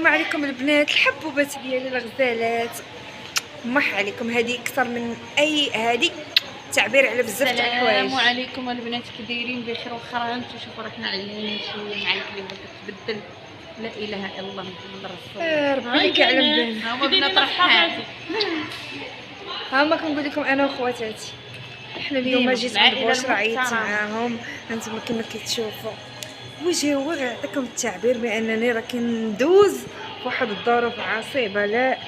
اليوم عليكم البنات الحبوبات ديالي الغزالات. مح عليكم هذه اكثر من اي هذه تعبير على بزاف تاع الحوايج. السلام عليكم البنات، كي دايرين؟ بخير وخير. انتم شوفوا راه حنا عيانين شويه مع الكلمه كتبدل. لا اله الا الله محمد رسول الله. ربي لك يعلم بنا. ها هما بنات رحاتي. ها ما كنقول لكم انا وخواتاتي احنا اليوم جيت عند بوشرى عيطت معاهم. انتم كما كتشوفوا وجهي هو غيعطيكم التعبير بانني راه كندوز فواحد الظروف عصيبه، لا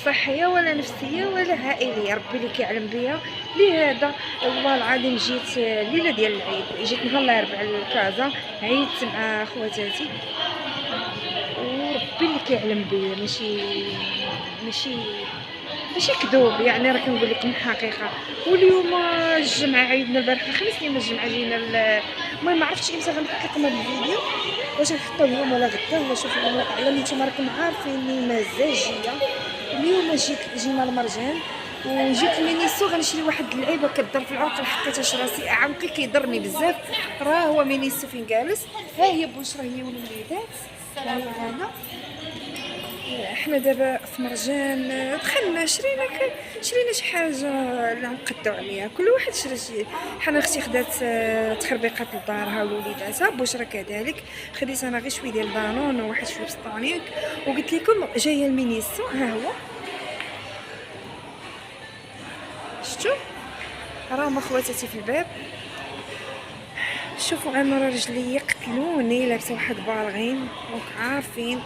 صحيه ولا نفسيه ولا عائليه، ربي اللي كيعلم بيا. لهذا والله العظيم جيت الليله ديال العيد، جيت نهار الاربعاء لكازا، عيدت مع خواتاتي وربي اللي كيعلم بيا. ماشي كذوب، يعني راه كنقول لكم الحقيقه. واليوم الجمعه عيدنا البارحه، خمس ايام الجمعه جينا المهم ما عرفتش امتى غنحط لكم هذا الفيديو، واش نحطوه اليوم ولا غدا ولا شوفوا الله اعلم. نتوما راكم عارفيني مزاجيه. اليوم جينا المرجان وجيت مينيسو غنشري واحد اللعيبه كضر في العنق، لحقيتهاش راسي عنقي كيضرني بزاف. راه هو مينيسو فين جالس، ها هي بشرى هي والوليدات، ها هي انا. احنا دابا في مرجان دخلنا شرينا شي حاجه اللي نقدو عليها، كل واحد شرا شي. حنا اختي خدات تخربيقات لدارها ووليداتها، بشرى كذلك. خديت انا غير شويه ديال دانون وواحد شويه بسطانيك، وقلت لكم جايه المينيسو. ها هو شفتوا راهم خواتاتي في الباب. شوفوا انا راه رجلي قتلوني، لابسه واحد بالغين دونك عارفين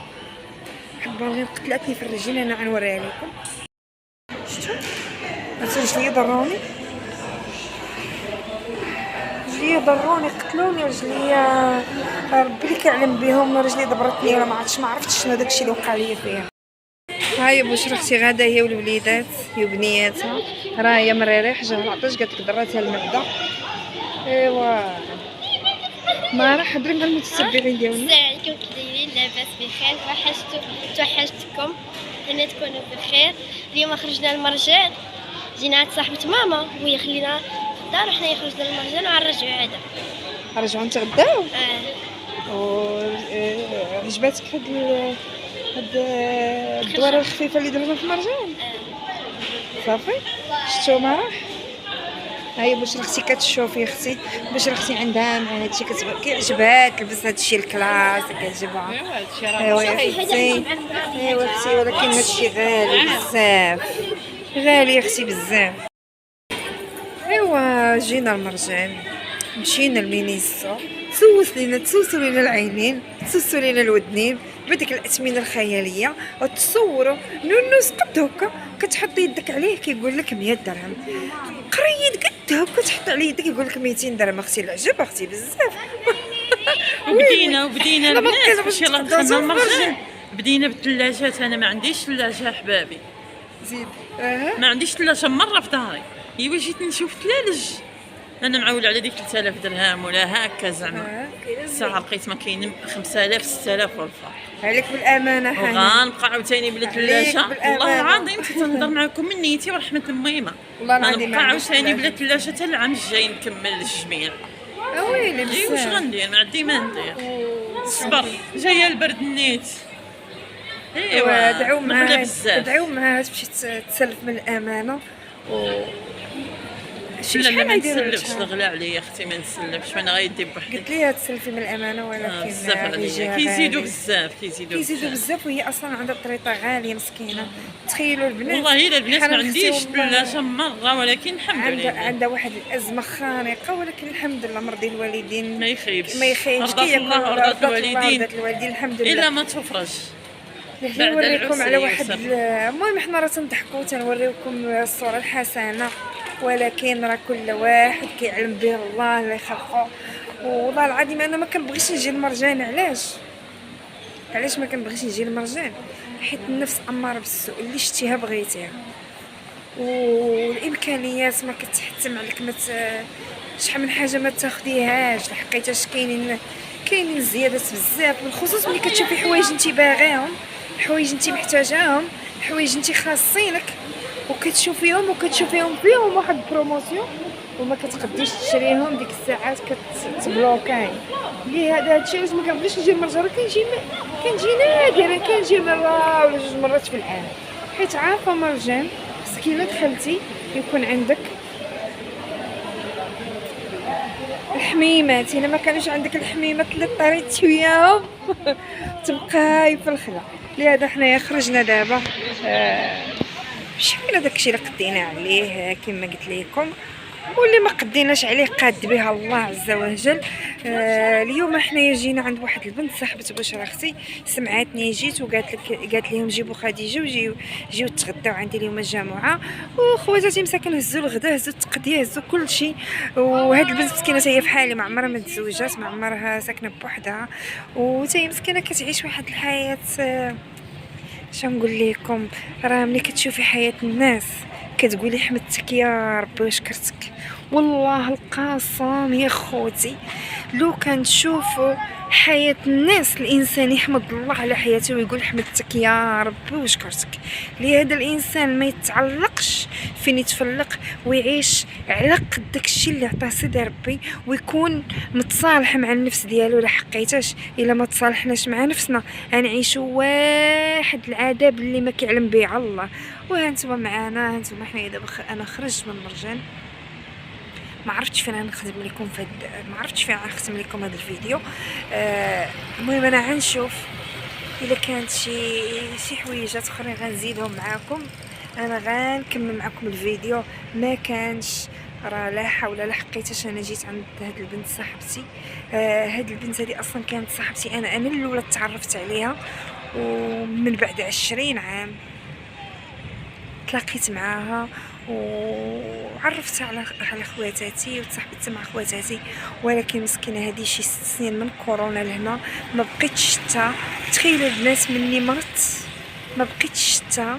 بالغين قتلتني في الرجل. انا غنوريها لكم. شفتوا رجلي ضروني، قتلوني رجلي. ربي اللي كيعلم بهم، رجلي دبرتني ولا ما عرفتش شنو داكشي اللي وقع لي فيها. هاي بشرى اختي غاده هي والوليدات هي وبنياتها، راه هي مريريح جا العطش قالت لك ضراتها المعده. ايوا ما راه حضرين مع المتتبعين ديالنا. السلام عليكم، كي دايرين؟ لاباس بخير؟ توحشتكم، نتمنى تكونوا بخير. اليوم خرجنا المرجان، جينا عند صاحبة ماما وهي خلينا في الدار وحنا خرجنا المرجان وغنرجعوا عادا. رجعوا نتغداو. عجباتك هاد الدواره الخفيفه اللي درنا في المرجان؟ صافي شفتوا ما راح. هاي بشرى اختي كتشوفي اختي، بشرى اختي عندها مع هادشي كيعجبها تلبس هادشي الكلاس كيعجبها. ايوا يا اختي، ايوا اختي، ولكن هادشي غالي بزاف، غالي اختي بزاف. ايوا جينا المرجان، مشينا المينيسو، تسوسوا لينا العينين، تسوسوا لينا الودنين بديك الاثمنه الخياليه، وتصوروا نونوس قد هكا كتحط يدك عليه كيقول لك 100 درهم، قريد قد هكا تحط عليه يدك يقول لك 200 درهم. اختي العجب اختي بزاف. وبدينا البنات باش يلاه دخلنا المرجان، بدينا بالثلاجات. انا ما عنديش ثلاجه احبابي، زيد ما عنديش ثلاجه مره في داري. ايوا جيت نشوف ثلاج، انا معول على ديك 3000 درهم ولا هكا زعما. الساعه لقيت ما كاين 5000 6000 والفرق. عليك بالامانه حنا وغنبقى عاوتاني بلا ثلاجه. والله العظيم تنهضر معكم من نيتي ورحمه الميمه. والله العظيم غنبقى عاوتاني بلا ثلاجه حتى العام الجاي نكمل الجميع. ويلي اي واش بزاف. غندير؟ ما عندي ما ندير. صبر جايه البرد نيت. ايوا دعوا معاها بزاف. تمشي تسلف من الامانه. لا ما نسلفش، الغلا عليا اختي ما نسلفش، وانا غيدي بوحدي. قلت ليها تسلفي من الامانه، ولكن بزاف عليا كيزيدوا بزاف وهي اصلا عندها طريقه غاليه مسكينه. تخيلوا البنات، والله الا البنات ما عنديش ثلاجه مره، ولكن الحمد لله عندها واحد الازمه خانقه، ولكن الحمد لله مرضي الوالدين ما يخيبش كي الله ورضات الوالدين الحمد لله. الا ما تفرج. نوريكم على واحد المهم حنا راه تنضحكوا تنوريكم الصوره الحسنه، ولكن راه كل واحد كيعلم به الله اللي خلقه. والله العظيم انا ما كنبغيش نجي المرجان. علاش ما كنبغيش نجي المرجان؟ حيت النفس اماره بالسوء، اللي شتيها بغيتيها، والامكانيات ما كتحتم عليك شحال من حاجه ما تاخديهاش لحقيتاش. كاينين زيادات بزاف، بالخصوص ملي كتشوفي حوايج انت باغيهم، حوايج انت محتاجاهم، حوايج انت خاصينك، وكتشوفيهم فيهم واحد البروموسيون وما كتقديش تشريهم ديك الساعات كتبلوكاي لي هذا الشيء. علاش ما كنبغيش نجي المرجره؟ كنجي نادرا، كنجي مره ولا جوج مرات في العام، حيت عارفه مرجان خصك الا دخلتي يكون عندك الحميمات. الا ما كانوش عندك الحميمات اللي طريت وياهم تبقاي في الخلا. لهذا حنايا خرجنا دابا شحال داكشي اللي قدينا عليه كما قلت لكم، واللي ما قديناش عليه قاد بها الله عز وجل. اليوم حنايا جينا عند واحد البنت صاحبه بشرى اختي، سمعاتني جيت قالت لهم جيبوا خديجه وجيو تغداو عندي اليوم الجمعه. وخواتاتي مساكن هزوا الغدا، هزوا التقديه، هزوا كل شيء. وهاد البنت مسكينه هي في حالي، ما عمرها ما تزوجات، ما عمرها ساكنه بوحدها، وتاهي مسكينه كتعيش واحد الحياه. شنقول لكم، راه ملي كتشوفي حياه الناس كتقولي حمدتك يا ربي وشكرتك. والله القاسم يا خوتي لو كنشوفوا حياة الناس الانسان يحمد الله على حياته ويقول حمدتك يا ربي وشكرتك. لهذا الانسان ما يتعلقش فين يتفلق ويعيش على قد داكشي اللي عطاه سيدي ربي، ويكون متصالح مع النفس ديالو. لا حقيتاش الا ما تصالحناش مع نفسنا غنعيشوا واحد العذاب اللي ما كيعلم به الله. وهانتوما معانا، هانتوما حنايا دابا انا خرجت من مرجان، ما عرفتش فين غنخدم لكم ما عرفتش فين غنختم لكم هذا الفيديو. المهم انا غنشوف الا كانت شي حويجات اخرين غنزيدهم معاكم، انا غنكمل معكم الفيديو. ما كانش راه لا حول ولا حقيتاش انا جيت عند هاد البنت صاحبتي. هاد البنت هذه اصلا كانت صاحبتي، انا الاولى تعرفت عليها، ومن بعد 20 عام تلاقيت معاها وعرفت على خواتاتي وتصاحبت مع خواتاتي. ولكن مسكينه هذه شي 6 سنين من كورونا لهنا ما بقيتش حتى. تخيلوا البنات مني مرت ما بقيتش حتى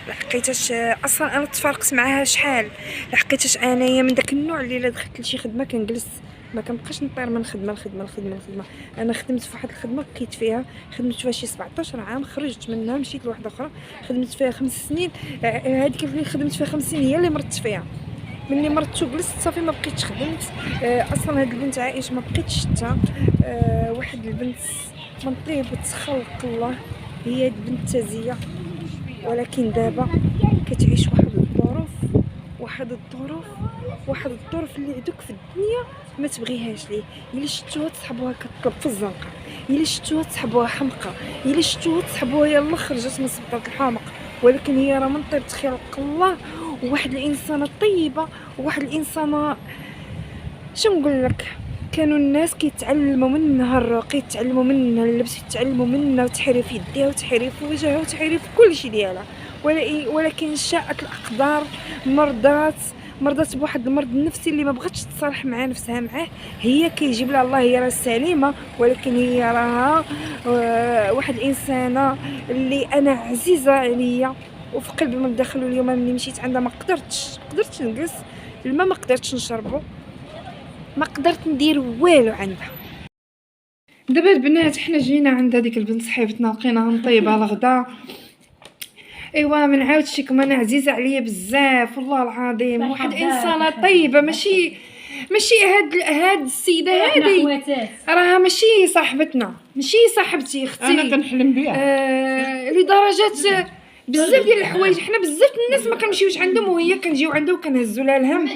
لحقيتاش. اصلا انا تفارقت معاها شحال لحقيتاش انايا من داك النوع اللي الا دخلت لشي خدمه كنجلس، ما كنبقاش نطير من خدمه لخدمه لخدمه لخدمه. انا خدمت في واحد الخدمه بقيت فيها، خدمت فيها شي 17 عام، خرجت منها مشيت لواحده اخرى خدمت فيها 5 سنين. هذيك اللي خدمت فيها 5 سنين هي اللي مرت فيها. ملي مرت وجلست صافي ما بقيتش خدمت. اصلا هاد البنت عائشه ما بقيتش حتى. واحد البنت من طيبه خلق الله، هي بنت تازيه، ولكن دابا كتعيش واحد الظروف اللي عندك في الدنيا ما تبغيهاش ليه. الا شفتوها تصحبوها كتطلب في الزنقه، الا شفتوها تصحبوها حمقى، الا شفتوها تصحبوها يلا خرجت من سبطه الحمق. ولكن هي راه من طيبه خلق الله، وواحد الانسانه طيبه، وواحد الانسانه نقول لك. كانوا الناس كيتعلموا منها الرقي، يتعلموا منها اللبس، يتعلموا منها وتحريف يديها وتحريف وجهها وتحريف كل شيء ديالها. ولكن شاءت الاقدار مرضات بواحد المرض النفسي اللي ما بغاتش تصالح مع نفسها معاه. هي كيجيب لها الله، هي راه سليمه، ولكن هي راها واحد الانسانه اللي انا عزيزه عليا وفي قلبي من الداخل. اليوم ملي مشيت عندها ما قدرتش نجلس الماء، ما قدرتش نشربه، ما قدرت ندير والو عندها. دابا البنات حنا جينا عند هذيك البنت صاحبتنا لقيناها مطيبه الغدا. ايوا ما نعاودش لكم، انا عزيزه عليا بزاف والله العظيم، واحد انسانه طيبه. ماشي هاد السيده هذه راها ماشي صاحبتنا، ماشي صاحبتي اختي، انا كنحلم بها لدرجه بزاف ديال الحوايج. حنا بزاف الناس ما كنمشيوش عندهم وهي كنجيو عندها وكنهزوا لها الهم.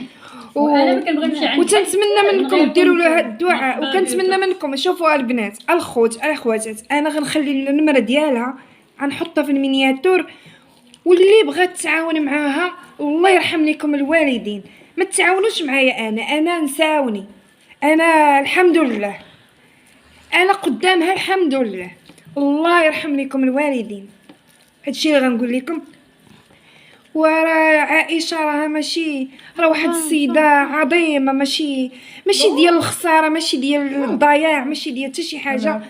وانا ما كنبغي نمشي عندها، وتنتمنى منكم ديروا لها الدعاء، وكنتمنى منكم شوفوا البنات الاخوات انا غنخلي النمره ديالها غنحطها في المينياتور، واللي بغات تعاون معاها الله يرحم لكم الوالدين ما تعاونوش معايا. انا نساوني، انا الحمد لله انا قدامها الحمد لله. الله يرحم لكم الوالدين. هادشي اللي غنقول لكم. وراه عائشه راها ماشي، راه واحد السيده عظيمه، ماشي ديال الخساره، ماشي ديال الضياع، ماشي ديال حتى شي حاجه.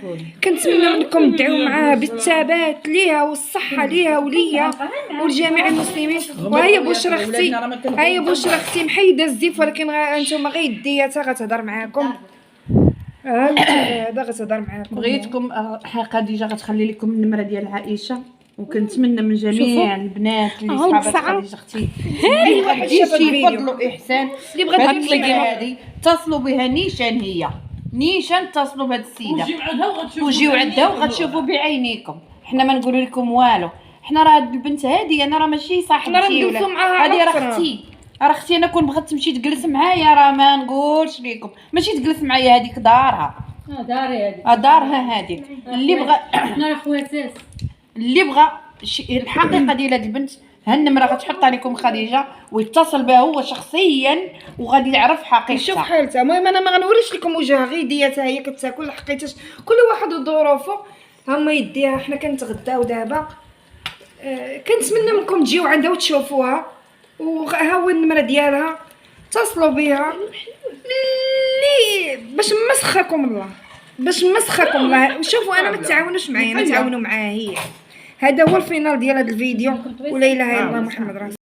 كنتمنى منكم تدعوا معاها بالثبات ليها والصحه ليها وليا ولجميع المسلمين. وهي بشرى اختي محيده الزيف، ولكن انتم غير دياتها غتهضر معاكم. هذا غتهضر معاكم. بغيتكم خديجه غتخلي لكم النمره ديال عائشه وكنتمنى من جميع البنات اللي هم صحابات بصعب. خديجه اختي اللي واحد غادي شاف شي الفيديو. فضل واحسان اللي بغات هاد تمشي الفيديو. هذه اتصلوا بها نيشان، هي نيشان اتصلوا بهاد السيده وجيو عندها وغتشوفوا بعينيكم. حنا ما نقولوا لكم والو، حنا راه هاد البنت هذه انا راه ماشي صاحبتي حنا راه ندوزو معاها على هذه راه الأسرة. اختي، راه اختي. انا كون بغات تمشي تجلس معايا راه ما نقولش لكم ماشي تجلس معايا، هذيك دارها داري هذه دارها هذيك. اللي بغى حنا راه خواتات. اللي بغى الحقيقه ديال هاد البنت هالنمره غتحطها لكم خديجه ويتصل بها هو شخصيا وغادي يعرف حقيقتها. يشوف حالتها. المهم انا ما غنوريش لكم وجهها غير ديتها هي كتاكل، لحقيتاش كل واحد وظروفه. هما يديها حنا كنتغداو دابا. كنتمنى منكم تجيو عندها وتشوفوها، وها هو النمره ديالها، اتصلوا بها اللي باش نمسخكم الله، باش نمسخكم الله. شوفوا انا ما تعاونوش معايا، انا تعاونوا معاها هي. هذا هو الفينال ديال هذا الفيديو، ولا اله الا الله محمد رسول